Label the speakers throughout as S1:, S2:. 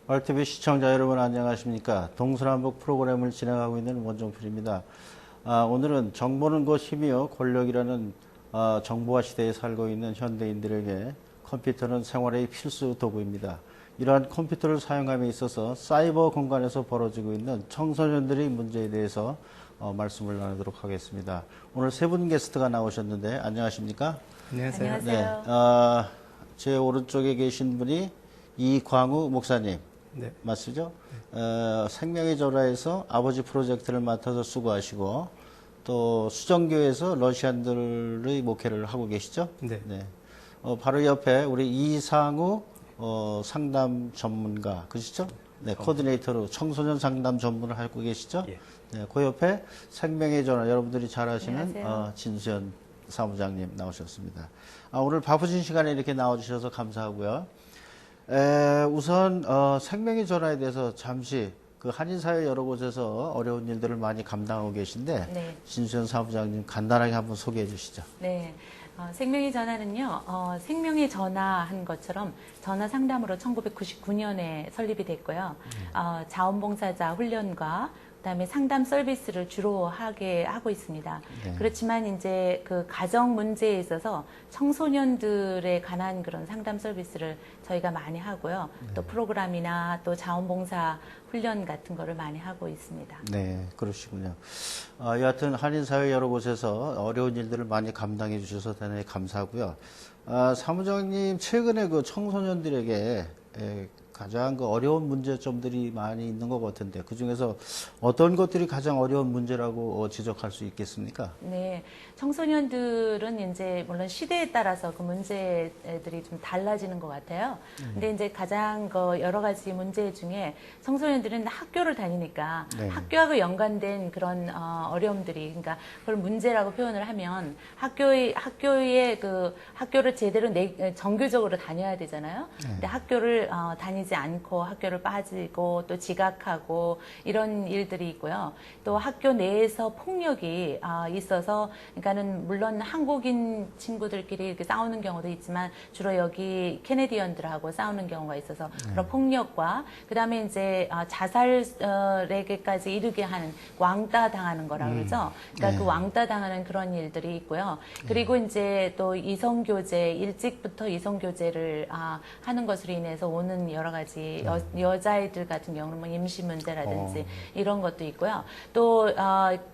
S1: 얼티비 시청자 여러분 안녕하십니까. 동서남북 프로그램을 진행하고 있는 원종필입니다. 오늘은 정보는 곧 힘이요 권력이라는 정보화 시대에 살고 있는 현대인들에게 컴퓨터는 생활의 필수 도구입니다. 이러한 컴퓨터를 사용함에 있어서 사이버 공간에서 벌어지고 있는 청소년들의 문제에 대해서 말씀을 나누도록 하겠습니다. 오늘 세 분 게스트가 나오셨는데 안녕하십니까?
S2: 안녕하세요.
S3: 안녕하세요.
S1: 네, 제 오른쪽에 계신 분이 이광우 목사님.
S2: 네.
S1: 맞으죠? 생명의 전화에서 아버지 프로젝트를 맡아서 수고하시고 또 수정교에서 러시안들의 목회를 하고 계시죠?
S2: 네.
S1: 바로 옆에 우리 이상우 상담 전문가 그시죠? 네, 코디네이터로 청소년 상담 전문을 하고 계시죠?
S2: 예.
S1: 네, 그 옆에 생명의 전화 여러분들이 잘 아시는
S3: 안녕하세요.
S1: 진수현 사무장님 나오셨습니다. 오늘 바쁘신 시간에 이렇게 나와주셔서 감사하고요. 우선 생명의 전화에 대해서 잠시 그 한인사회 여러 곳에서 어려운 일들을 많이 감당하고 계신데
S3: 네.
S1: 진수현 사무장님 간단하게 한번 소개해 주시죠.
S3: 네. 생명의 전화는요, 생명의 전화한 것처럼 전화 상담으로 1999년에 설립이 됐고요. 자원봉사자 훈련과 그다음에 상담 서비스를 주로 하고 있습니다.
S1: 네.
S3: 그렇지만 이제 그 가정 문제에 있어서 청소년들에 관한 그런 상담 서비스를 저희가 많이 하고요. 또 프로그램이나 또 자원봉사 훈련 같은 거를 많이 하고 있습니다.
S1: 네, 그러시군요. 여하튼 한인사회 여러 곳에서 어려운 일들을 많이 감당해 주셔서 대단히 감사하고요. 사무장님, 최근에 그 청소년들에게 가장 그 어려운 문제점들이 많이 있는 것 같은데 그 중에서 어떤 것들이 가장 어려운 문제라고 지적할 수 있겠습니까?
S3: 네, 청소년들은 이제 물론 시대에 따라서 그 문제들이 좀 달라지는 것 같아요. 근데 이제 가장 그 여러 가지 문제 중에 청소년들은 학교를 다니니까
S1: 네.
S3: 학교하고 연관된 그런 어려움들이 그러니까 그걸 문제라고 표현을 하면 학교의 그 학교를 제대로 정규적으로 다녀야 되잖아요. 근데 학교를 다니지 않고 학교를 빠지고 또 지각하고 이런 일들이 있고요. 또 학교 내에서 폭력이 있어서 그러니까는 물론 한국인 친구들끼리 이렇게 싸우는 경우도 있지만 주로 여기 캐네디언들하고 싸우는 경우가 있어서 그런 폭력과 그다음에 이제 자살에게까지 이르게 하는 왕따 당하는 거라 그러죠. 그러니까 그 왕따 당하는 그런 일들이 있고요. 그리고 이제 또 이성교제 일찍부터 이성교제를 하는 것으로 인해서 오는 여러 가지 여자아이들 같은 경우는 뭐 임신 문제라든지 이런 것도 있고요. 또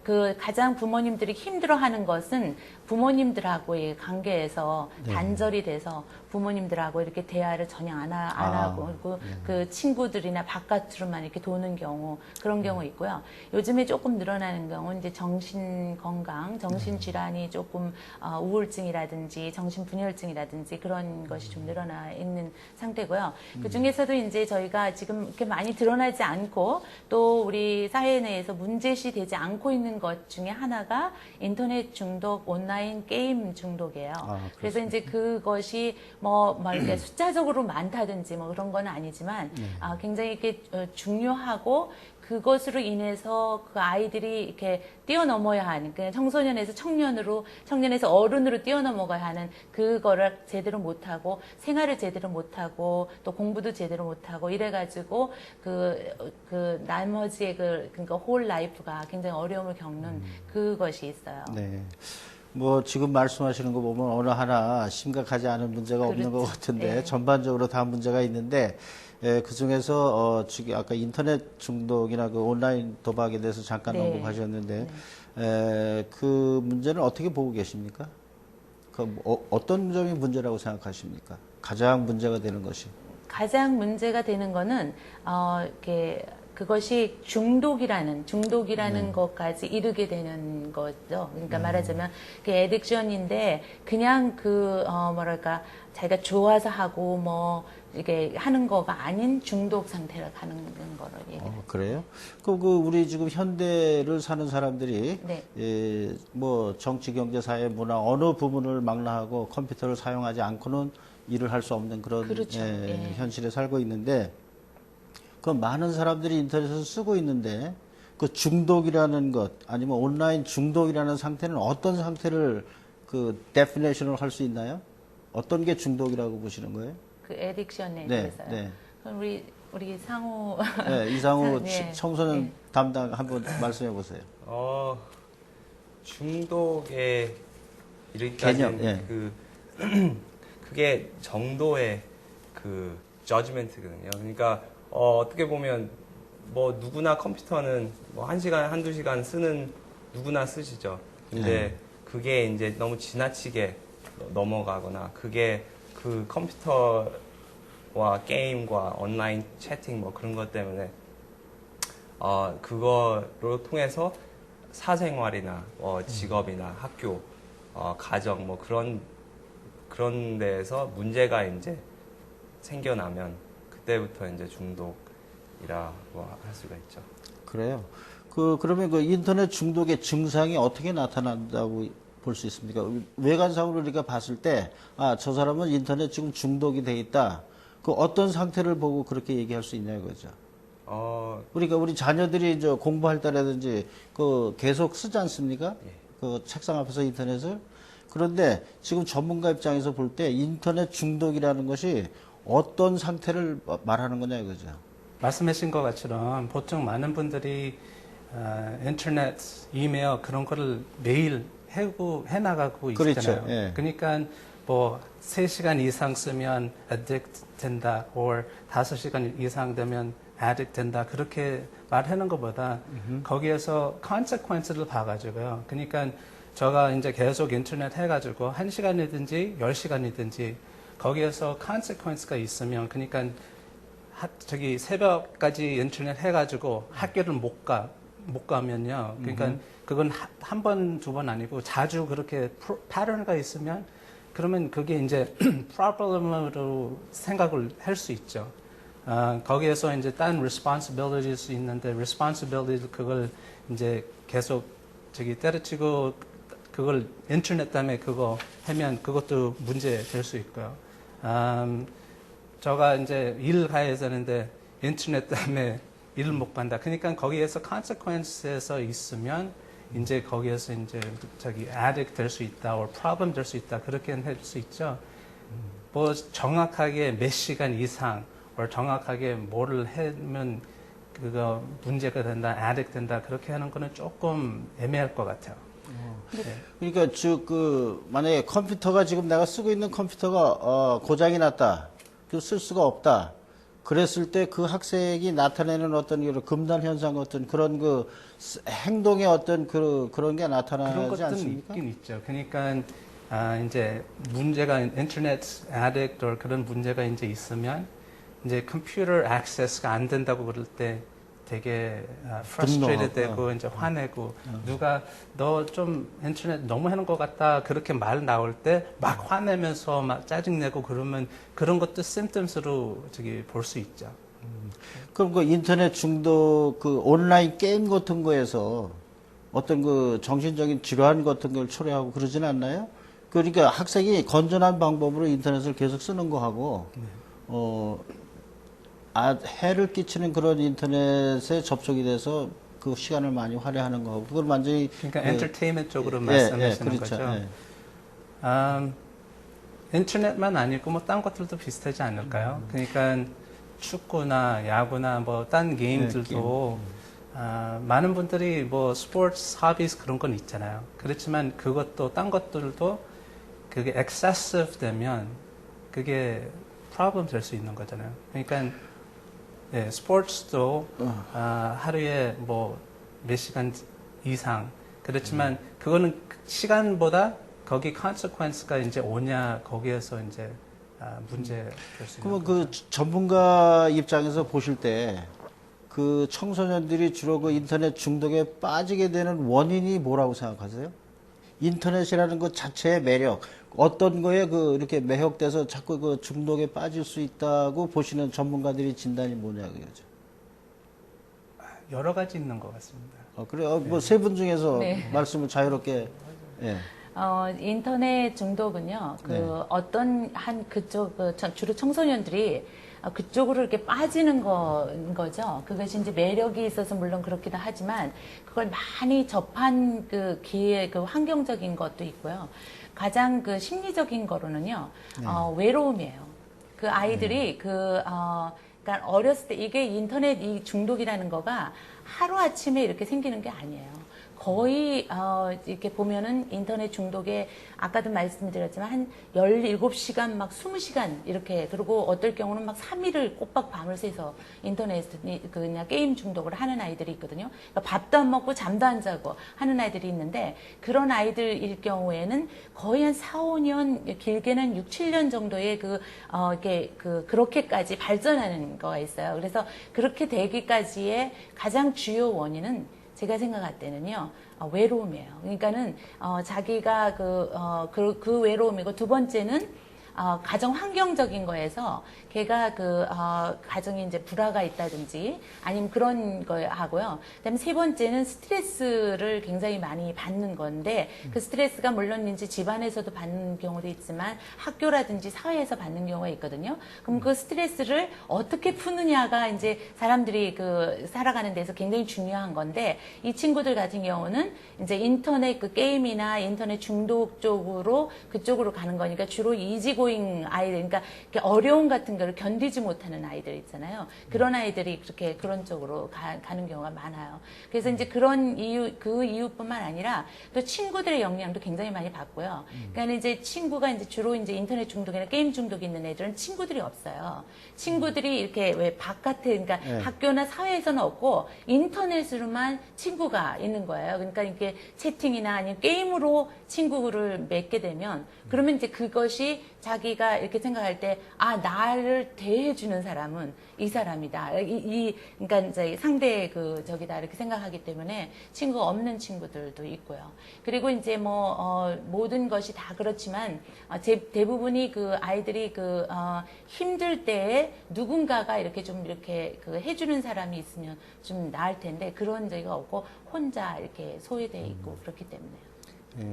S3: 그 가장 부모님들이 힘들어하는 것은 부모님들하고의 관계에서 단절이 돼서 부모님들하고 이렇게 대화를 전혀 안 하고 그리고 그 친구들이나 바깥으로만 이렇게 도는 경우 그런 경우 있고요. 요즘에 조금 늘어나는 경우는 이제 정신 건강, 정신 질환이 조금 우울증이라든지 정신분열증이라든지 그런 것이 좀 늘어나 있는 상태고요. 그 중에서도 이제 저희가 지금 이렇게 많이 드러나지 않고 또 우리 사회 내에서 문제시 되지 않고 있는 것 중에 하나가 인터넷 중독, 온라인 게임 중독이에요. 그래서 이제 그것이 뭐 이렇게 숫자적으로 많다든지 뭐 그런 건 아니지만 굉장히 이렇게 중요하고 그것으로 인해서 그 아이들이 이렇게 뛰어넘어야 하는, 그냥 청소년에서 청년에서 어른으로 뛰어넘어가야 하는 그거를 제대로 못하고, 생활을 제대로 못하고, 또 공부도 제대로 못하고, 이래가지고, 나머지의 그러니까 홀 라이프가 굉장히 어려움을 겪는 그것이 있어요.
S1: 네. 뭐 지금 말씀하시는 거 보면 어느 하나 심각하지 않은 문제가 없는 것 같은데
S3: 네.
S1: 전반적으로 다 문제가 있는데 그 중에서 지금 아까 인터넷 중독이나 그 온라인 도박에 대해서 잠깐
S3: 네.
S1: 언급하셨는데 그 문제는 어떻게 보고 계십니까? 어떤 점이 문제라고 생각하십니까? 가장 문제가 되는 것이.
S3: 가장 문제가 되는 거는 이렇게 그것이 중독이라는 것까지 이르게 되는 거죠. 그러니까 말하자면 그 애딕션인데 그냥 뭐랄까 자기가 좋아서 하고 뭐 이게 하는 거가 아닌 중독 상태로 가는 거를 얘기해요.
S1: 그래요? 우리 지금 현대를 사는 사람들이
S3: 네.
S1: 뭐 정치, 경제, 사회, 문화 어느 부분을 망라하고 컴퓨터를 사용하지 않고는 일을 할 수 없는 그런
S3: 그렇죠.
S1: 현실에 살고 있는데 그 많은 사람들이 인터넷을 쓰고 있는데 그 중독이라는 것 아니면 온라인 중독이라는 상태는 어떤 상태를 그 데피니션을 할 수 있나요? 어떤 게 중독이라고 보시는 거예요?
S3: 그 애딕션에
S1: 네,
S3: 대해서요.
S1: 네.
S3: 그럼 우리 우리 상호
S1: 네, 이상우
S3: 네.
S1: 청소년
S3: 네.
S1: 담당 한번 말씀해 보세요.
S2: 중독에 이르기까지는
S1: 개념, 예.
S2: 그게 정도의 그 judgment거든요. 그러니까 어떻게 보면 뭐 누구나 컴퓨터는 뭐 1시간, 한두 시간 쓰는 누구나 쓰시죠. 근데 그게 이제 너무 지나치게 넘어가거나 그게 그 컴퓨터와 게임과 온라인 채팅 뭐 그런 것 때문에 그거로 통해서 사생활이나 직업이나 학교, 가정 뭐 그런 데에서 문제가 이제 생겨나면 그때부터 이제 중독이라고 할 수가 있죠.
S1: 그래요. 그러면 그 인터넷 중독의 증상이 어떻게 나타난다고 볼 수 있습니까? 외관상으로 우리가 봤을 때, 저 사람은 인터넷 지금 중독이 돼 있다. 그 어떤 상태를 보고 그렇게 얘기할 수 있냐 이거죠. 그러니까 우리 자녀들이 이제 공부할 때라든지 그 계속 쓰지 않습니까?
S2: 예.
S1: 그 책상 앞에서 인터넷을. 그런데 지금 전문가 입장에서 볼 때 인터넷 중독이라는 것이 어떤 상태를 말하는 거냐 이거죠.
S4: 말씀하신 것 것처럼 보통 많은 분들이 인터넷, 이메일 그런 거를 매일 해나가고 있잖아요.
S1: 그렇죠. 예.
S4: 그러니까 뭐 3시간 이상 쓰면 addict 된다, or 5시간 이상 되면 addict 된다, 그렇게 말하는 것보다 거기에서 consequence를 봐가지고요. 그러니까 제가 이제 계속 인터넷 해가지고 1시간이든지 10시간이든지 거기에서 consequence가 있으면, 그러니까 저기 새벽까지 인터넷 해가지고 학교를 못 가면요. 그러니까 그건 한 번, 두 번 아니고 자주 그렇게 패턴가 있으면 그러면 그게 이제 problem으로 생각을 할 수 있죠. 거기에서 이제 딴 responsibilities 있는데 responsibility 그걸 이제 계속 저기 때려치고 그걸 인터넷 때문에 그거 하면 그것도 문제 될 수 있고요. 제가 이제 일 가야 되는데 인터넷 때문에 일을 못 간다. 그러니까 거기에서 consequence에서 있으면 이제 거기에서 이제 저기 addict 될 수 있다, or problem 될 수 있다, 그렇게 할 수 있죠. 뭐 정확하게 몇 시간 이상, or 정확하게 뭐를 하면 그거 문제가 된다, addict 된다, 그렇게 하는 거는 조금 애매할 것 같아요.
S1: 그러니까 만약에 컴퓨터가 지금 내가 쓰고 있는 컴퓨터가 고장이 났다. 쓸 수가 없다. 그랬을 때 그 학생이 나타내는 어떤 이런 금단 현상 같은 그런 그 행동의 어떤 그런 게
S4: 그런
S1: 나타나지
S4: 것들은
S1: 않습니까?
S4: 있긴 있죠. 그러니까 이제 문제가 인터넷 addict or 그런 문제가 이제 있으면 이제 컴퓨터 액세스가 안 된다고 그럴 때 되게 frustrated 되고 이제 화내고 누가 너 좀 인터넷 너무 해놓은 것 같다 그렇게 말 나올 때 막 화내면서 막 짜증내고 그러면 그런 것도 symptoms로 저기 볼 수 있죠.
S1: 그럼 그 인터넷 중독 그 온라인 게임 같은 거에서 어떤 그 정신적인 질환 같은 걸 초래하고 그러지는 않나요? 그러니까 학생이 건전한 방법으로 인터넷을 계속 쓰는 거하고 해를 끼치는 그런 인터넷에 접촉이 돼서 그 시간을 많이 할애하는 거하고 그걸 완전히
S4: 그러니까 엔터테인먼트 쪽으로 말씀하시는
S1: 그렇죠.
S4: 거죠. 인터넷만 아니고 뭐 딴 것들도 비슷하지 않을까요? 그러니까 축구나 야구나 뭐 딴 게임들도 많은 분들이 뭐 스포츠, 하비스 그런 건 있잖아요. 그렇지만 그것도 딴 것들도 그게 excessive 되면 그게 problem 될 수 있는 거잖아요. 그러니까 네, 스포츠도 하루에 뭐 몇 시간 이상 그렇지만 그거는 시간보다 거기 consequence가 이제 오냐 거기에서 이제 문제 될 수 있는
S1: 그러면
S4: 거죠.
S1: 그 전문가 입장에서 보실 때 그 청소년들이 주로 그 인터넷 중독에 빠지게 되는 원인이 뭐라고 생각하세요? 인터넷이라는 것 자체의 매력, 어떤 거에 이렇게 매혹돼서 자꾸 그 중독에 빠질 수 있다고 보시는 전문가들이 진단이 뭐냐 그거죠.
S4: 여러 가지 있는 것 같습니다.
S1: 그래요. 뭐 세 분 중에서
S3: 네.
S1: 말씀을 자유롭게. 예.
S3: 인터넷 중독은요, 주로 청소년들이 그쪽으로 이렇게 빠지는 거죠. 그것이 이제 매력이 있어서 물론 그렇기도 하지만 그걸 많이 접한 그 기회, 그 환경적인 것도 있고요. 가장 그 심리적인 거로는요, 외로움이에요. 그 아이들이 그러니까 어렸을 때 이게 인터넷 이 중독이라는 거가 하루아침에 이렇게 생기는 게 아니에요. 거의 이렇게 보면은 인터넷 중독에 아까도 말씀드렸지만 한 17시간 막 20시간 이렇게 그리고 어떨 경우는 막 3일을 꼬박 밤을 새서 인터넷 그냥 게임 중독을 하는 아이들이 있거든요. 그러니까 밥도 안 먹고 잠도 안 자고 하는 아이들이 있는데 그런 아이들일 경우에는 거의 한 4, 5년 길게는 6, 7년 정도의 그렇게까지 발전하는 거가 있어요. 그래서 그렇게 되기까지의 가장 주요 원인은 제가 생각할 때는요, 외로움이에요. 그러니까는, 자기가 그 외로움이고, 두 번째는, 가정 환경적인 거에서 걔가 가정에 이제 불화가 있다든지 아니면 그런 거 하고요. 그다음에 세 번째는 스트레스를 굉장히 많이 받는 건데 그 스트레스가 물론 이제 집안에서도 받는 경우도 있지만 학교라든지 사회에서 받는 경우가 있거든요. 그럼 그 스트레스를 어떻게 푸느냐가 이제 사람들이 살아가는 데서 굉장히 중요한 건데 이 친구들 같은 경우는 이제 인터넷 게임이나 인터넷 중독 쪽으로 그쪽으로 가는 거니까 주로 이지고잉 아이들, 그러니까 어려움 같은 거를 견디지 못하는 아이들 있잖아요. 그런 아이들이 그런 쪽으로 가는 경우가 많아요. 그래서 이제 그 이유뿐만 아니라 또 친구들의 영향도 굉장히 많이 받고요. 그러니까 이제 친구가 이제 주로 이제 인터넷 중독이나 게임 중독이 있는 애들은 친구들이 없어요. 친구들이 이렇게 왜 바깥에, 그러니까 학교나 사회에서는 없고 인터넷으로만 친구가 있는 거예요. 그러니까 이렇게 채팅이나 아니면 게임으로 친구를 맺게 되면 그러면 이제 그것이 자기가 이렇게 생각할 때, 나를 대해주는 사람은 이 사람이다. 그러니까 이제 상대의 저기다 이렇게 생각하기 때문에 친구가 없는 친구들도 있고요. 그리고 이제 모든 것이 다 그렇지만, 대부분이 아이들이 힘들 때에 누군가가 이렇게 좀 이렇게 해주는 사람이 있으면 좀 나을 텐데 그런 적이 없고 혼자 이렇게 소외되어 있고 그렇기 때문에요.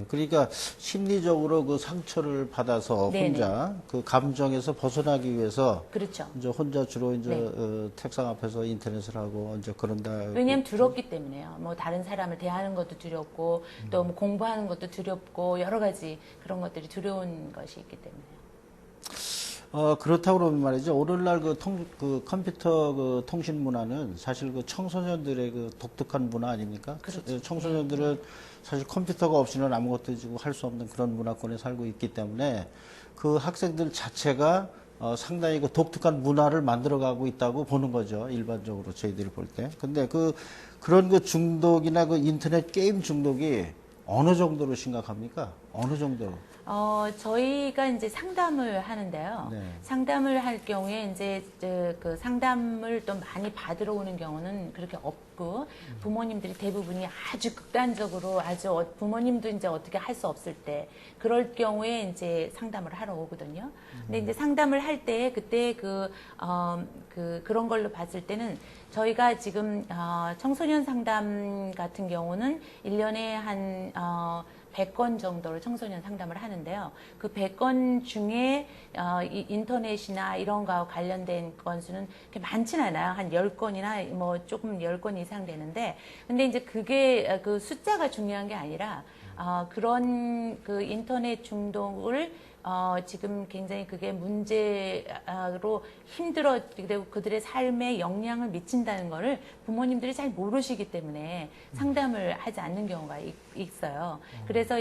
S1: 그러니까 심리적으로 상처를 받아서
S3: 네네.
S1: 혼자 감정에서 벗어나기 위해서
S3: 그렇죠.
S1: 이제 혼자 주로 이제 책상 앞에서 인터넷을 하고 이제 그런다.
S3: 왜냐하면 두렵기 때문에요. 다른 사람을 대하는 것도 두렵고 또 공부하는 것도 두렵고 여러 가지 그런 것들이 두려운 것이 있기 때문에요.
S1: 그렇다고 그러면 말이죠. 오늘날 컴퓨터 통신 문화는 사실 청소년들의 독특한 문화 아닙니까?
S3: 그렇죠.
S1: 청소년들은 사실 컴퓨터가 없이는 아무것도 할 수 없는 그런 문화권에 살고 있기 때문에 그 학생들 자체가 상당히 독특한 문화를 만들어가고 있다고 보는 거죠. 일반적으로 저희들이 볼 때. 근데 그런 중독이나 인터넷 게임 중독이 어느 정도로 심각합니까? 어느 정도로?
S3: 저희가 이제 상담을 하는데요.
S1: 네.
S3: 상담을 할 경우에 이제 그 상담을 또 많이 받으러 오는 경우는 그렇게 없고 부모님들이 대부분이 아주 극단적으로 부모님도 이제 어떻게 할 수 없을 때 그럴 경우에 이제 상담을 하러 오거든요. 근데 이제 상담을 할 때 그때 그런 걸로 봤을 때는 저희가 지금 청소년 상담 같은 경우는 1년에 한 100건 정도로 청소년 상담을 하는데요. 그 100건 중에 인터넷이나 이런 거와 관련된 건수는 그렇게 많지는 않아요. 한 10건이나 조금 10건 이상 되는데 근데 이제 그게 숫자가 중요한 게 아니라 그런 인터넷 중독을 지금 굉장히 그게 문제로 힘들어지게 되고 그들의 삶에 영향을 미친다는 거를 부모님들이 잘 모르시기 때문에 상담을 하지 않는 경우가 있어요. 그래서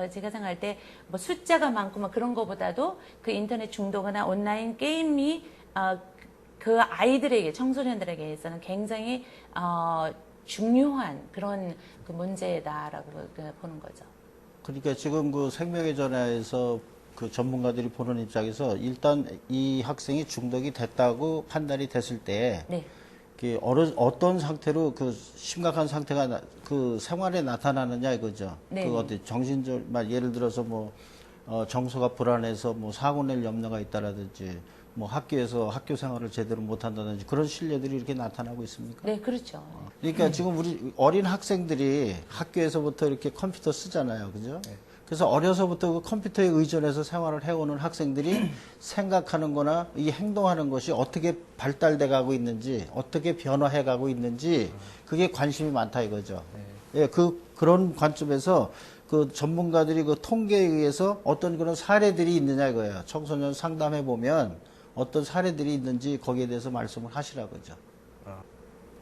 S3: 제가 생각할 때 숫자가 많고 그런 것보다도 그 인터넷 중독이나 온라인 게임이 그 아이들에게, 청소년들에게서는 굉장히 중요한 그런 문제다라고 보는 거죠.
S1: 그러니까 지금 생명의 전화에서 전문가들이 보는 입장에서 일단 이 학생이 중독이 됐다고 판단이 됐을 때
S3: 네.
S1: 어떤 상태로 심각한 상태가 생활에 나타나느냐 이거죠.
S3: 네.
S1: 정신적 예를 들어서 정서가 불안해서 사고 낼 염려가 있다라든지 학교에서 학교 생활을 제대로 못 한다든지 그런 신뢰들이 이렇게 나타나고 있습니까?
S3: 네, 그렇죠.
S1: 그러니까 지금 우리 어린 학생들이 학교에서부터 이렇게 컴퓨터 쓰잖아요. 그죠? 그래서 어려서부터 컴퓨터에 의존해서 생활을 해오는 학생들이 생각하는 거나 이 행동하는 것이 어떻게 발달돼 가고 있는지, 어떻게 변화해 가고 있는지, 그게 관심이 많다 이거죠. 예, 그런 관점에서 전문가들이 통계에 의해서 어떤 그런 사례들이 있느냐 이거예요. 청소년 상담해 보면 어떤 사례들이 있는지 거기에 대해서 말씀을 하시라고죠.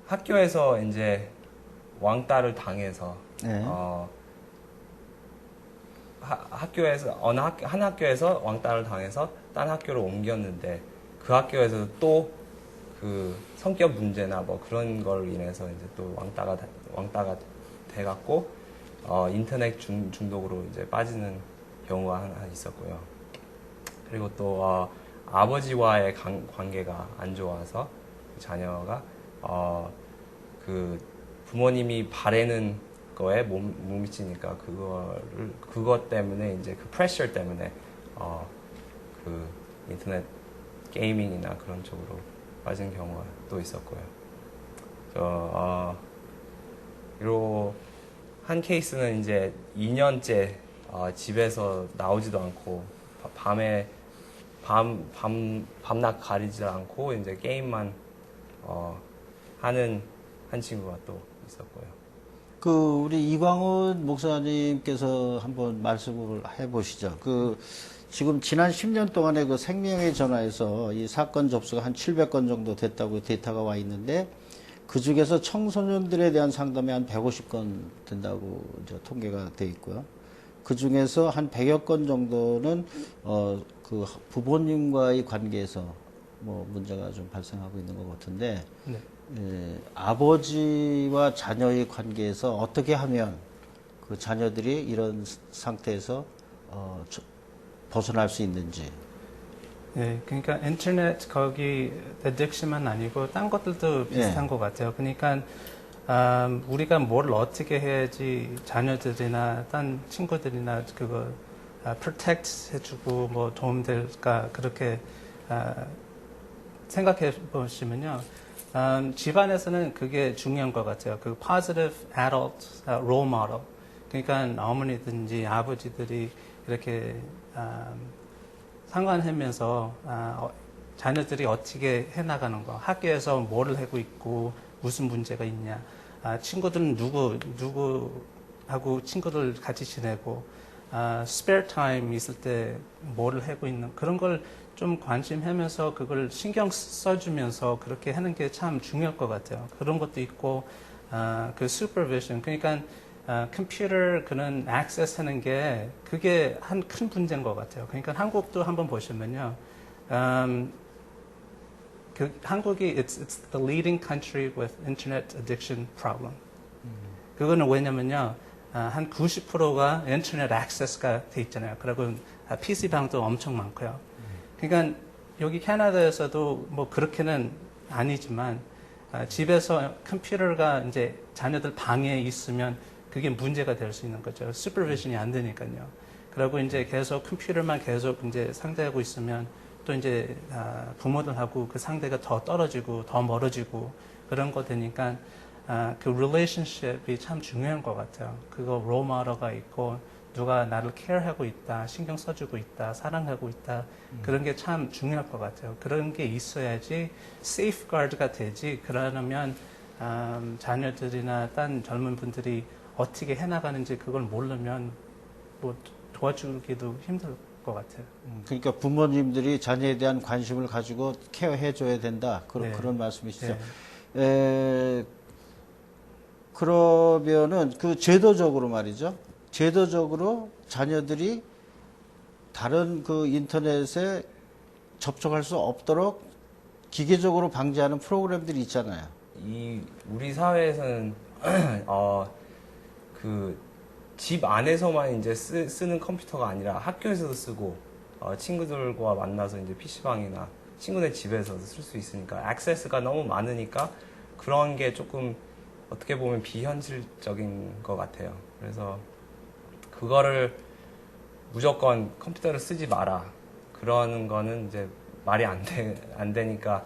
S2: 학교에서 이제 왕따를 당해서
S1: 네.
S2: 학교에서 한 학교에서 왕따를 당해서 딴 학교로 옮겼는데 그 학교에서 또 그 성격 문제나 뭐 그런 걸 인해서 이제 또 왕따가 돼갖고 인터넷 중독으로 이제 빠지는 경우가 하나 있었고요. 그리고 또 아버지와의 관계가 안 좋아서 자녀가 그 부모님이 바라는 거에 못 미치니까 그것 때문에 이제 그 프레셔 때문에 그 인터넷 게이밍이나 그런 쪽으로 빠진 경우가 또 있었고요. 그리고 한 케이스는 이제 2년째 집에서 나오지도 않고 밤낮 가리지 않고 이제 게임만 하는 한 친구가 또 있었고요.
S1: 우리 이광훈 목사님께서 한번 말씀을 해보시죠. 지금 지난 10년 동안에 그 생명의 전화에서 이 사건 접수가 한 700건 정도 됐다고 데이터가 와 있는데, 그 중에서 청소년들에 대한 상담이 한 150건 된다고 이제 통계가 돼 있고요. 그 중에서 한 100여 건 정도는, 그 부모님과의 관계에서 뭐 문제가 좀 발생하고 있는 것 같은데,
S4: 네.
S1: 아버지와 자녀의 관계에서 어떻게 하면 그 자녀들이 이런 상태에서 벗어날 수 있는지.
S4: 네, 그러니까 인터넷 거기 에딕션만 아니고 딴 것들도 비슷한 것 같아요. 그러니까 우리가 뭘 어떻게 해야지 자녀들이나 딴 친구들이나 그거 프로텍트 해주고 뭐 도움될까 그렇게 생각해 보시면요. 집안에서는 그게 중요한 것 같아요. 그 positive adult role model. 그러니까 어머니든지 아버지들이 이렇게 상관하면서 자녀들이 어떻게 해나가는 거, 학교에서 뭐를 하고 있고 무슨 문제가 있냐, 친구들은 누구하고 친구들 같이 지내고 spare time 있을 때 뭐를 하고 있는 그런 걸 좀 관심하면서 그걸 신경 써주면서 그렇게 하는 게 참 중요할 것 같아요. 그런 것도 있고 그 supervision, 그러니까 컴퓨터 그런 액세스 하는 게 그게 한 큰 문제인 것 같아요. 그러니까 한국도 한번 보시면요. 한국이 it's the leading country with internet addiction problem. 그거는 왜냐면요. 한 90%가 인터넷 액세스가 돼 있잖아요. 그리고 PC방도 엄청 많고요. 그러니까 여기 캐나다에서도 뭐 그렇게는 아니지만 집에서 컴퓨터가 이제 자녀들 방에 있으면 그게 문제가 될 수 있는 거죠. 슈퍼비전이 안 되니까요. 그리고 이제 계속 컴퓨터만 계속 이제 상대하고 있으면 또 이제 부모들하고 그 상대가 더 떨어지고 더 멀어지고 그런 거 되니까 그 relationship이 참 중요한 것 같아요. 그거 role model가 있고 누가 나를 케어하고 있다, 신경 써주고 있다, 사랑하고 있다 그런 게 참 중요할 것 같아요. 그런 게 있어야지 safeguard가 되지. 그러려면 자녀들이나 딴 젊은 분들이 어떻게 해나가는지 그걸 모르면 뭐 도와주기도 힘들 것 같아요.
S1: 그러니까 부모님들이 자녀에 대한 관심을 가지고 케어해줘야 된다.
S4: 네.
S1: 그런 말씀이시죠.
S4: 네.
S1: 그러면은 그 제도적으로 말이죠. 제도적으로 자녀들이 다른 그 인터넷에 접촉할 수 없도록 기계적으로 방지하는 프로그램들이 있잖아요.
S2: 우리 사회에서는 그 집 안에서만 이제 쓰는 컴퓨터가 아니라 학교에서도 쓰고 친구들과 만나서 이제 PC방이나 친구네 집에서도 쓸 수 있으니까 액세스가 너무 많으니까 그런 게 조금 어떻게 보면 비현실적인 것 같아요. 그래서 그거를 무조건 컴퓨터를 쓰지 마라. 그러는 거는 이제 말이 안 되니까,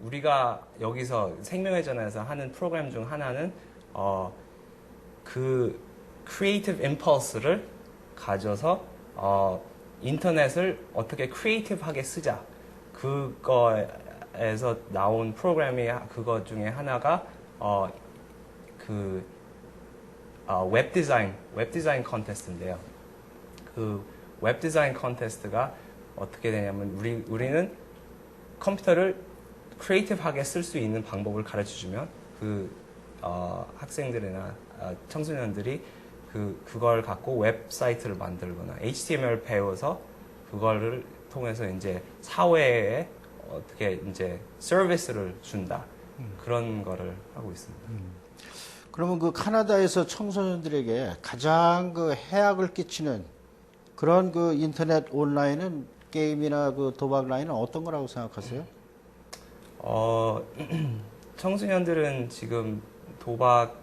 S2: 우리가 여기서 생명의 전화에서 하는 프로그램 중 하나는, 그 크리에이티브 임펄스를 가져서, 인터넷을 어떻게 크리에이티브하게 쓰자. 그거에서 나온 프로그램이 그거 중에 하나가, 웹 디자인 컨테스트인데요. 그 웹 디자인 컨테스트가 어떻게 되냐면 우리는 컴퓨터를 크리에이티브하게 쓸 수 있는 방법을 가르쳐주면 학생들이나 청소년들이 그걸 갖고 웹사이트를 만들거나 HTML 배워서 그거를 통해서 이제 사회에 어떻게 이제 서비스를 준다. 그런 거를 하고 있습니다.
S1: 그러면 그 카나다에서 청소년들에게 가장 그 해악을 끼치는 그런 그 인터넷 온라인은 게임이나 그 도박 라인은 어떤 거라고 생각하세요?
S2: 청소년들은 지금 도박의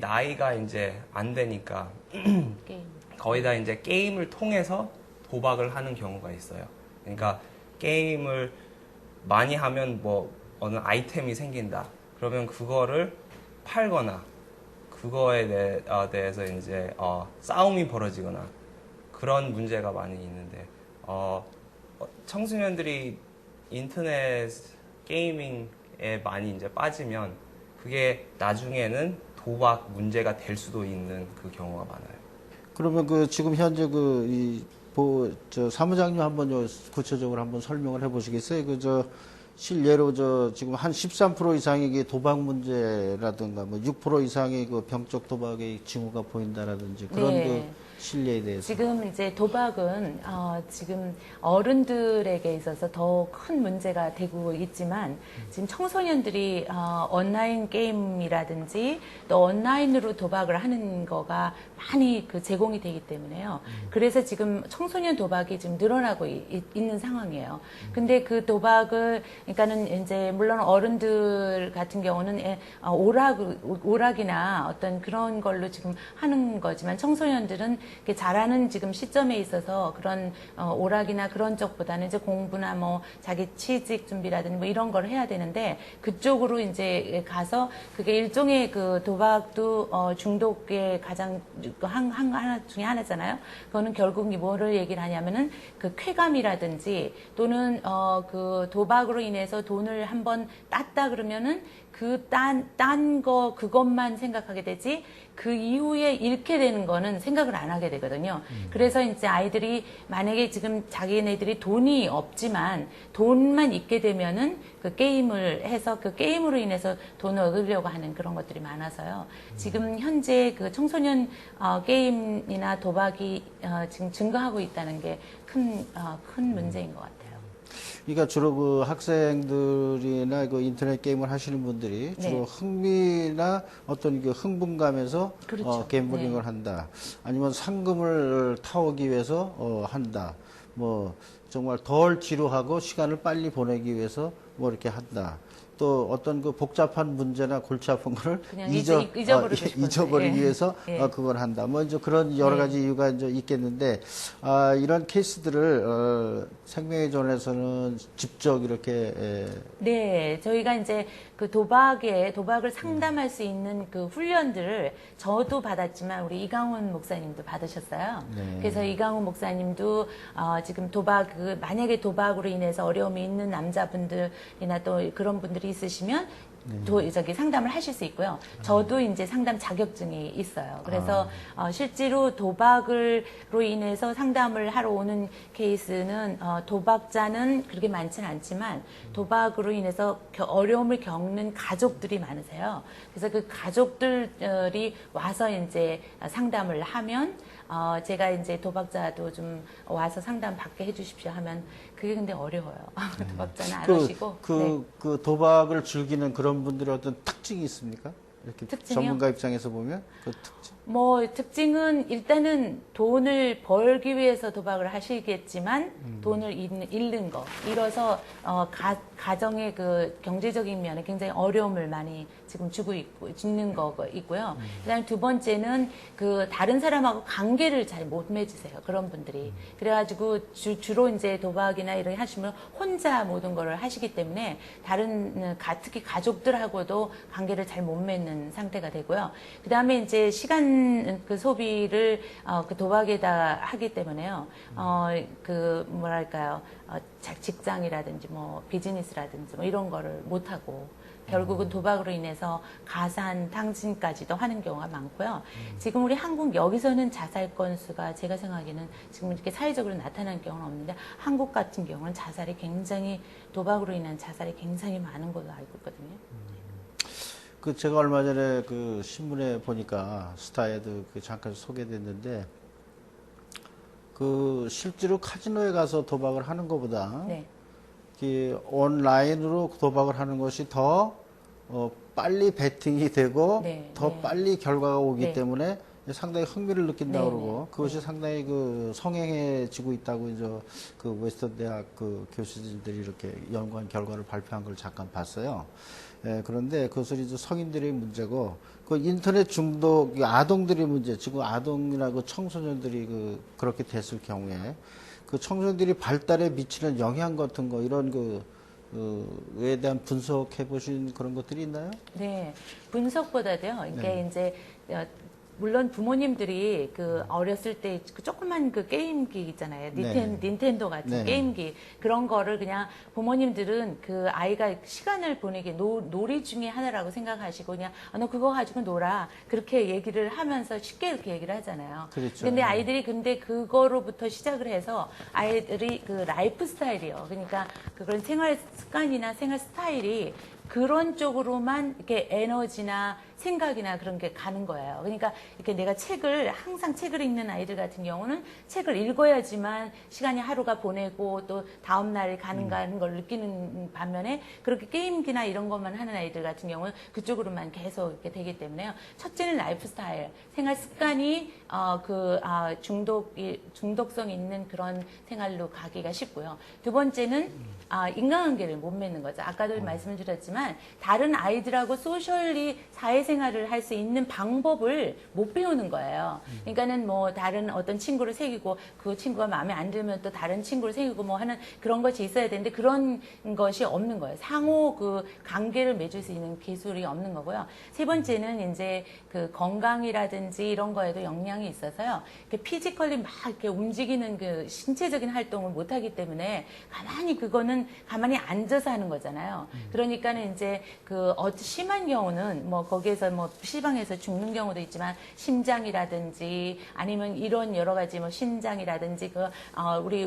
S2: 나이가 이제 안 되니까
S3: 게임.
S2: 거의 다 이제 게임을 통해서 도박을 하는 경우가 있어요. 그러니까 게임을 많이 하면 뭐 어느 아이템이 생긴다. 그러면 그거를 팔거나 그거에 대해서 이제 싸움이 벌어지거나 그런 문제가 많이 있는데 청소년들이 인터넷 게이밍에 많이 이제 빠지면 그게 나중에는 도박 문제가 될 수도 있는 그 경우가 많아요.
S1: 그러면 그 지금 현재 저 사무장님 한번 구체적으로 한번 설명을 해보시겠어요? 실례로 지금 한 13% 이상의 그 도박 문제라든가 뭐 6% 이상의 그 병적 도박의 징후가 보인다라든지 그런
S3: 네.
S1: 그 실례에 대해서.
S3: 지금 이제 도박은 지금 어른들에게 있어서 더 큰 문제가 되고 있지만 지금 청소년들이 온라인 게임이라든지 또 온라인으로 도박을 하는 거가 많이 그 제공이 되기 때문에요. 그래서 지금 청소년 도박이 지금 늘어나고 있는 상황이에요. 근데 그 도박을 그러니까는 이제 물론 어른들 같은 경우는 오락이나 어떤 그런 걸로 지금 하는 거지만 청소년들은 잘하는 지금 시점에 있어서 그런 오락이나 그런 쪽보다는 이제 공부나 뭐 자기 취직 준비라든지 뭐 이런 걸 해야 되는데 그쪽으로 이제 가서 그게 일종의 그 도박도 중독의 가장 하나 중에 하나잖아요. 그거는 결국 뭐를 얘기를 하냐면은 그 쾌감이라든지 또는 그 도박으로 인해서 돈을 한번 땄다 그러면은 그것만 생각하게 되지, 그 이후에 잃게 되는 거는 생각을 안 하게 되거든요. 그래서 이제 아이들이 만약에 지금 자기네들이 돈이 없지만 돈만 있게 되면은 그 게임을 해서 그 게임으로 인해서 돈을 얻으려고 하는 그런 것들이 많아서요. 지금 현재 그 청소년 게임이나 도박이 지금 증가하고 있다는 게 큰 문제인 것 같아요.
S1: 그러니까 주로 그 학생들이나 그 인터넷 게임을 하시는 분들이 주로
S3: 네.
S1: 흥미나 어떤 그 흥분감에서
S3: 그렇죠.
S1: 갬블링을
S3: 네.
S1: 한다. 아니면 상금을 타오기 위해서 한다. 뭐 정말 덜 지루하고 시간을 빨리 보내기 위해서 뭐 이렇게 한다. 또 어떤 그 복잡한 문제나 골치 아픈 거를
S3: 그냥 잊어버리고 싶어서.
S1: 잊어버리기
S3: 예.
S1: 위해서
S3: 예.
S1: 그걸 한다. 뭐 이제 그런 여러 가지 이유가 이제 있겠는데 이런 케이스들을 생명의 전에서는 직접 이렇게
S3: 네, 저희가 이제 그 도박을 상담할 수 있는 그 훈련들을 저도 받았지만 우리 이강훈 목사님도 받으셨어요.
S1: 네.
S3: 그래서 이강훈 목사님도 지금 만약에 도박으로 인해서 어려움이 있는 남자분들이나 또 그런 분들이 있으시면 상담을 하실 수 있고요. 저도 이제 상담 자격증이 있어요. 그래서 실제로 도박으로 인해서 상담을 하러 오는 케이스는 도박자는 그렇게 많지는 않지만 도박으로 인해서 어려움을 겪는 가족들이 많으세요. 그래서 그 가족들이 와서 이제 상담을 하면 제가 이제 도박자도 좀 와서 상담 받게 해주십시오 하면 그게 근데 어려워요. 도박자는 안 오시고. 네.
S1: 그 도박을 즐기는 그런 분들의 어떤 특징이 있습니까? 이렇게
S3: 특징이요?
S1: 전문가 입장에서 보면 그 특징.
S3: 뭐 특징은 일단은 돈을 벌기 위해서 도박을 하시겠지만 돈을 잃는 거, 잃어서 가정의 그 경제적인 면에 굉장히 어려움을 많이 지금 주는 거 있고요. 그다음에 두 번째는 그 다른 사람하고 관계를 잘 못 맺으세요. 그런 분들이. 그래가지고 주로 이제 도박이나 이런 하시면 혼자 모든 거를 하시기 때문에 특히 가족들하고도 관계를 잘 못 맺는 있는 상태가 되고요. 그 다음에 이제 시간 그 소비를 그 도박에다 하기 때문에요. 그 뭐랄까요, 직장이라든지 뭐 비즈니스라든지 뭐 이런 거를 못 하고. 결국은 도박으로 인해서 가산 탕진까지도 하는 경우가 많고요. 지금 우리 한국 여기서는 자살 건수가 제가 생각하기에는 지금 이렇게 사회적으로 나타나는 경우는 없는데 한국 같은 경우는 자살이 굉장히 도박으로 인한 자살이 굉장히 많은 걸로 알고 있거든요.
S1: 그 제가 얼마 전에 그 신문에 보니까 스타에도 그 잠깐 소개됐는데 그 실제로 카지노에 가서 도박을 하는 것보다
S3: 네.
S1: 온라인으로 도박을 하는 것이 더 빨리 베팅이 되고
S3: 네,
S1: 더
S3: 네.
S1: 빨리 결과가 오기
S3: 네.
S1: 때문에 상당히 흥미를 느낀다고
S3: 네,
S1: 그러고 그것이 상당히 그 성행해지고 있다고 이제 그 웨스턴 대학 그 교수진들이 이렇게 연구한 결과를 발표한 걸 잠깐 봤어요. 예, 그런데 그것은 이제 성인들의 문제고 그 인터넷 중독 아동들의 문제, 지금 아동이나 그 청소년들이 그렇게 됐을 경우에 그 청소년들이 발달에 미치는 영향 같은 거 이런 에 대한 분석해 보신 그런 것들이 있나요?
S3: 네, 분석보다도요. 이게
S1: 네.
S3: 이제 물론 부모님들이 그 어렸을 때 그 조그만 그 게임기 있잖아요.
S1: 네.
S3: 닌텐도 같은
S1: 네.
S3: 게임기 그런 거를 그냥 부모님들은 그 아이가 시간을 보내기 놀이 중에 하나라고 생각하시고 그냥 너 그거 가지고 놀아 그렇게 얘기를 하면서 쉽게 이렇게 얘기를 하잖아요.
S1: 그렇죠.
S3: 근데 아이들이 근데 그거로부터 시작을 해서 아이들이 그 라이프 스타일이요. 그러니까 그런 생활 습관이나 생활 스타일이 그런 쪽으로만 이렇게 에너지나 생각이나 그런 게 가는 거예요. 그러니까 이렇게 내가 항상 책을 읽는 아이들 같은 경우는 책을 읽어야지만 시간이 하루가 보내고 또 다음날에 가는가 하는 걸 느끼는 반면에 그렇게 게임기나 이런 것만 하는 아이들 같은 경우는 그쪽으로만 계속 이렇게 되기 때문에요. 첫째는 라이프 스타일, 생활 습관이 중독성 있는 그런 생활로 가기가 쉽고요. 두 번째는 인간관계를 못 맺는 거죠. 아까도 말씀을 드렸지만 다른 아이들하고 소셜리 사회생활을 할 수 있는 방법을 못 배우는 거예요. 그러니까는 뭐 다른 어떤 친구를 사귀고 그 친구가 마음에 안 들면 또 다른 친구를 사귀고 뭐 하는 그런 것이 있어야 되는데 그런 것이 없는 거예요. 상호 그 관계를 맺을 수 있는 기술이 없는 거고요. 세 번째는 이제 그 건강이라든지 이런 거에도 영향이 있어서요. 피지컬리 막 이렇게 움직이는 그 신체적인 활동을 못 하기 때문에 그거는 가만히 앉아서 하는 거잖아요. 그러니까는 이제 심한 경우는 뭐 거기에서 뭐 시방에서 죽는 경우도 있지만 심장이라든지 아니면 이런 여러 가지 뭐 신장이라든지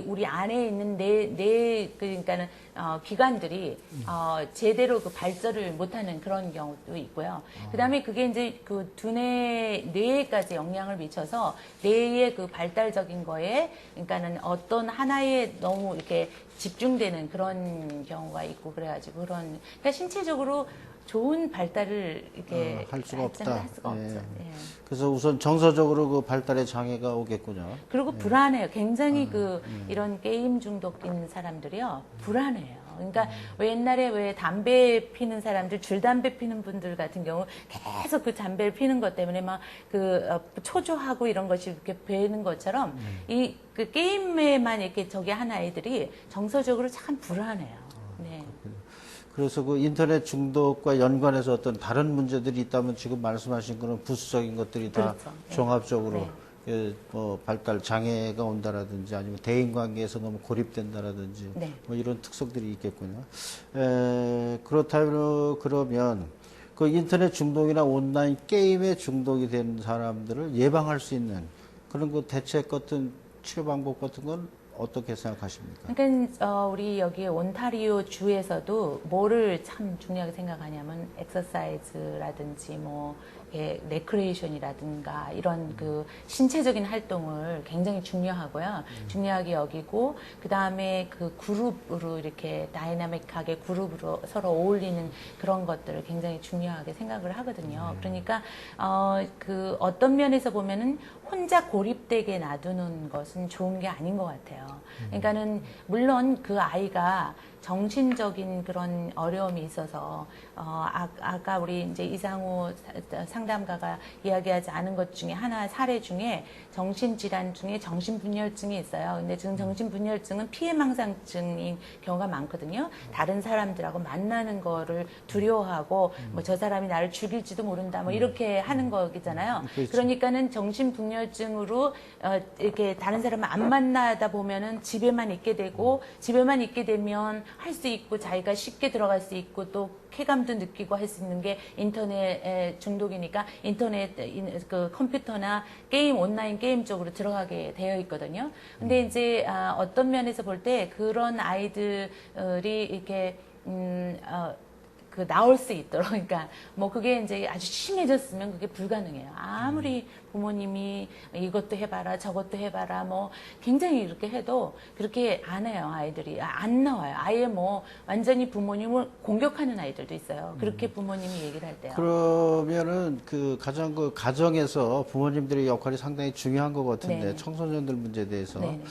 S3: 우리 안에 있는 그러니까는 기관들이 제대로 그 발전을 못하는 그런 경우도 있고요. 그다음에 그게 이제 그 뇌에까지 영향을 미쳐서 뇌의 그 발달적인 거에 그러니까는 어떤 하나에 너무 이렇게 집중되는 그런 경우가 있고 그래가지고 그러니까 신체적으로 좋은 발달을 이렇게
S1: 할 수가 없다.
S3: 할 수가
S1: 예.
S3: 없죠. 예.
S1: 그래서 우선 정서적으로 그 발달에 장애가 오겠군요.
S3: 그리고 불안해요. 굉장히 이런 게임 중독인 사람들이요. 불안해요. 그러니까 왜 옛날에 왜 담배 피는 사람들, 줄담배 피는 분들 같은 경우 계속 그 담배를 피는 것 때문에 막 초조하고 이런 것이 이렇게 배는 것처럼 그 게임에만 이렇게 저기 한 아이들이 정서적으로 참 불안해요. 네.
S1: 그래서 그 인터넷 중독과 연관해서 어떤 다른 문제들이 있다면 지금 말씀하신 그런 부수적인 것들이 다
S3: 그렇죠. 네.
S1: 종합적으로 뭐 발달 장애가 온다라든지 아니면 대인 관계에서 너무 고립된다라든지
S3: 네.
S1: 뭐 이런 특성들이 있겠군요. 그러면 그 인터넷 중독이나 온라인 게임에 중독이 된 사람들을 예방할 수 있는 그런 그 대책 같은 치료 방법 같은 건 어떻게 생각하십니까?
S3: 그러니까 우리 여기 온타리오 주에서도 뭐를 참 중요하게 생각하냐면 엑서사이즈라든지 뭐 레크레이션이라든가 이런 그 신체적인 활동을 굉장히 중요하고요. 중요하게 여기고 그다음에 그 그룹으로 이렇게 다이나믹하게 그룹으로 서로 어울리는 그런 것들을 굉장히 중요하게 생각을 하거든요. 그러니까 그 어떤 면에서 보면은 혼자 고립되게 놔두는 것은 좋은 게 아닌 것 같아요. 그러니까는 물론 그 아이가 정신적인 그런 어려움이 있어서 아까 우리 이제 이상우 상담가가 이야기하지 않은 것 중에 하나 사례 중에 정신질환 중에 정신분열증이 있어요. 근데 지금 정신분열증은 피해망상증인 경우가 많거든요. 다른 사람들하고 만나는 거를 두려워하고 뭐 저 사람이 나를 죽일지도 모른다 뭐 이렇게 하는 거잖아요.
S1: 그렇죠.
S3: 그러니까는 정신분열증으로 이렇게 다른 사람을 안 만나다 보면은 집에만 있게 되고 집에만 있게 되면 할 수 있고 자기가 쉽게 들어갈 수 있고 또 쾌감도 느끼고 할 수 있는 게 인터넷 중독이니까 인터넷 그 컴퓨터나 게임 온라인 게임 쪽으로 들어가게 되어 있거든요. 근데 이제 어떤 면에서 볼 때 그런 아이들이 이렇게 그 나올 수 있도록 그러니까 뭐 그게 이제 아주 심해졌으면 그게 불가능해요. 아무리 부모님이 이것도 해봐라 저것도 해봐라 뭐 굉장히 이렇게 해도 그렇게 안 해요. 아이들이 안 나와요. 아예 뭐 완전히 부모님을 공격하는 아이들도 있어요. 그렇게 부모님이 얘기를 할 때요.
S1: 그러면은 그 가장 그 가정에서 부모님들의 역할이 상당히 중요한 것 같은데
S3: 네네.
S1: 청소년들 문제에 대해서
S3: 네네.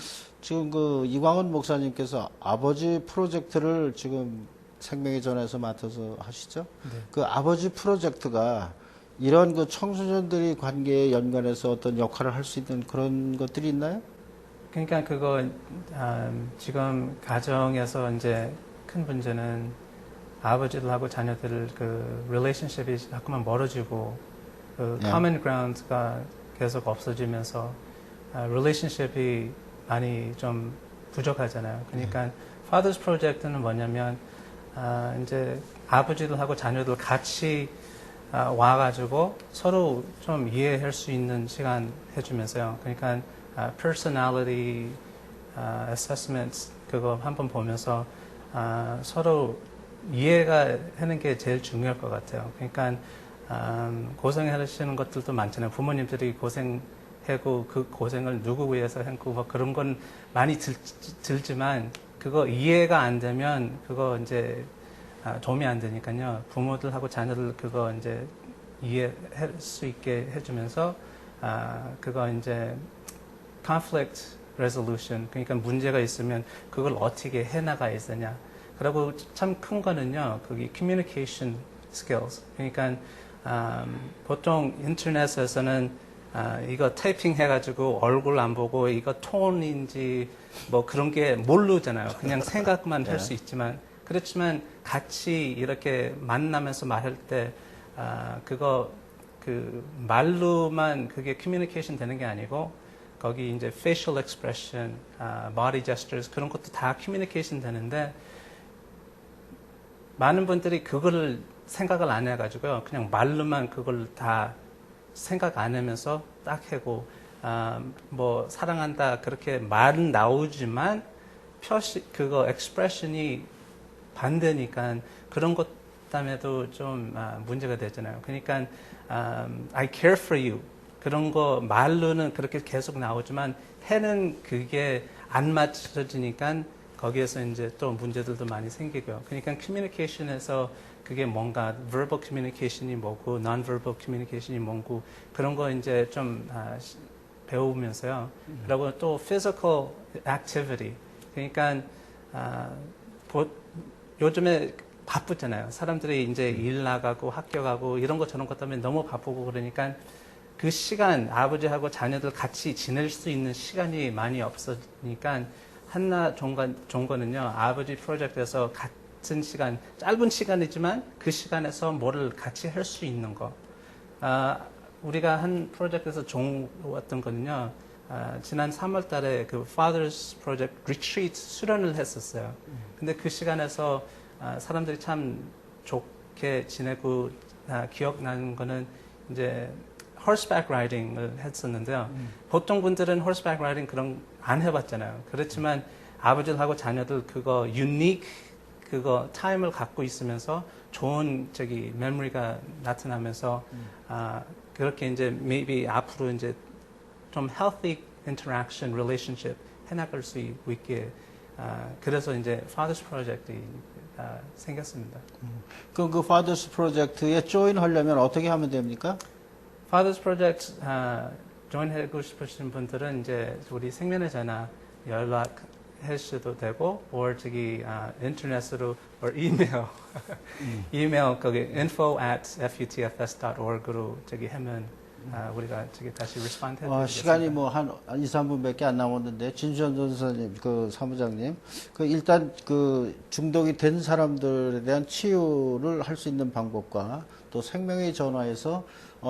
S1: 지금 그 이광훈 목사님께서 아버지 프로젝트를 지금 생명의 전에서 맡아서 하시죠? 그 아버지 프로젝트가 이런 그 청소년들이 관계에 연관해서 어떤 역할을 할 수 있는 그런 것들이 있나요?
S4: 그러니까 그거 지금 가정에서 이제 큰 문제는 아버지들하고 자녀들 그 릴레이션십이 자꾸만 멀어지고 그
S1: 예.
S4: common ground가 계속 없어지면서 릴레이션십이 많이 좀 부족하잖아요. 그러니까 Father's Project는 뭐냐면 이제 아버지들하고 자녀들 같이 와가지고 서로 좀 이해할 수 있는 시간 해주면서요. 그러니까 personality assessment 그거 한번 보면서 서로 이해가 하는 게 제일 중요할 것 같아요. 그러니까 고생하시는 것들도 많잖아요. 부모님들이 고생하고 그 고생을 누구 위해서 했고 뭐 그런 건 많이 들지만 그거 이해가 안 되면 그거 이제 도움이 안 되니까요. 부모들하고 자녀들 그거 이제 이해할 수 있게 해주면서 그거 이제 conflict resolution 그러니까 문제가 있으면 그걸 어떻게 해나가 있느냐. 그리고 참 큰 거는요. 그게 communication skills. 그러니까 보통 인터넷에서는 이거 테이핑 해가지고 얼굴 안 보고 이거 톤인지 뭐 그런 게 모르잖아요. 그냥 생각만 할 수 있지만 그렇지만 같이 이렇게 만나면서 말할 때 그거 그 말로만 그게 커뮤니케이션 되는 게 아니고 거기 이제 facial expression, body gestures 그런 것도 다 커뮤니케이션 되는데 많은 분들이 그거를 생각을 안 해가지고요. 그냥 말로만 그걸 다 생각 안 하면서 딱 하고 뭐 사랑한다 그렇게 말은 나오지만 그거 expression이 반대니까 그런 것 때문에도 좀 문제가 되잖아요. 그러니까 I care for you 그런 거 말로는 그렇게 계속 나오지만 해는 그게 안 맞춰지니까 거기에서 이제 또 문제들도 많이 생기고요. 그러니까 커뮤니케이션에서 그게 뭔가 verbal communication이 뭐고 non-verbal communication이 뭐고 그런 거 이제 좀 배우면서요. 그리고 또 physical activity 그러니까 요즘에 바쁘잖아요. 사람들이 이제 일 나가고 학교 가고 이런 거 저런 것 때문에 너무 바쁘고 그러니까 그 시간 아버지하고 자녀들 같이 지낼 수 있는 시간이 많이 없으니까 하나 좋은 거는요. 아버지 프로젝트에서 같은 시간 짧은 시간이지만 그 시간에서 뭐를 같이 할 수 있는 거. 우리가 한 프로젝트에서 좋았던 거는요. 지난 3월 달에 그 Fathers Project Retreat 수련을 했었어요. 근데 그 시간에서 사람들이 참 좋게 지내고 기억나는 거는 이제 horseback riding을 했었는데요. 보통 분들은 horseback riding 그런 안 해봤잖아요. 그렇지만 아버지하고 자녀들 그거 unique 그거 타임을 갖고 있으면서 좋은 메모리가 나타나면서 그렇게 이제 maybe 앞으로 이제 좀 healthy interaction, relationship 해나갈 수 있게 그래서 이제 Fathers Project이 생겼습니다.
S1: 그럼 그 Fathers Project에 조인 하려면 어떻게 하면 됩니까?
S4: Fathers Project join 하고 싶으신 분들은 이제 우리 생명의 전화 연락 하셔도 되고, or 저기 인터넷으로, or 이메일, 이메일 거기 info@futfs.org로 저기 하면 우리가 저기 다시 respond 해드리겠습니다.
S1: 시간이 뭐 한 2, 3분밖에 안 남았는데 진주현 전사님, 그 사무장님, 그 일단 그 중독이 된 사람들에 대한 치유를 할 수 있는 방법과 또 생명의 전화에서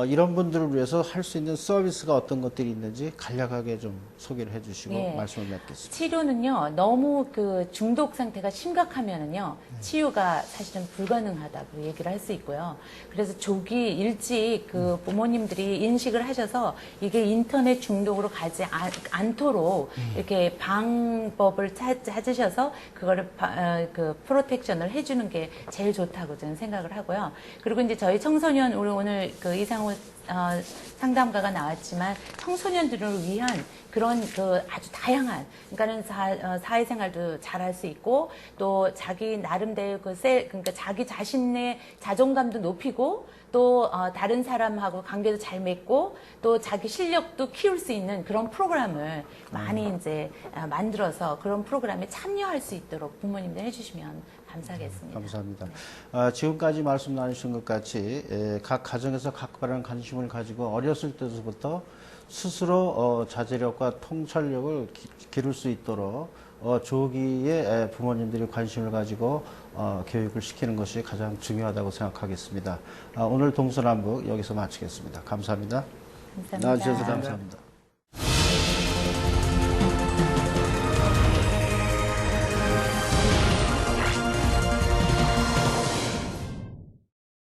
S1: 이런 분들을 위해서 할 수 있는 서비스가 어떤 것들이 있는지 간략하게 좀 소개를 해주시고
S3: 예.
S1: 말씀을 맺겠습니다.
S3: 치료는요, 너무 그 중독 상태가 심각하면은요, 치유가 사실은 불가능하다고 얘기를 할 수 있고요. 그래서 조기 일찍 그 부모님들이 인식을 하셔서 이게 인터넷 중독으로 가지 않도록 이렇게 방법을 찾으셔서 그거를 그 프로텍션을 해주는 게 제일 좋다고 저는 생각을 하고요. 그리고 이제 저희 청소년, 우리 오늘 그 이상호 상담가가 나왔지만 청소년들을 위한 그런 그 아주 다양한, 그러니까는 사회생활도 잘할 수 있고 또 자기 나름대로 그러니까 자기 자신의 자존감도 높이고 또 다른 사람하고 관계도 잘 맺고 또 자기 실력도 키울 수 있는 그런 프로그램을 많이 이제 만들어서 그런 프로그램에 참여할 수 있도록 부모님들 해주시면 감사하겠습니다.
S1: 감사합니다. 지금까지 말씀 나누신 것 같이 각 가정에서 각별한 관심을 가지고 어렸을 때부터 스스로 자제력과 통찰력을 기를 수 있도록 조기에 부모님들이 관심을 가지고 교육을 시키는 것이 가장 중요하다고 생각하겠습니다. 오늘 동서남북 여기서 마치겠습니다. 감사합니다.
S3: 감사합니다.
S1: 나와주셔서 감사합니다.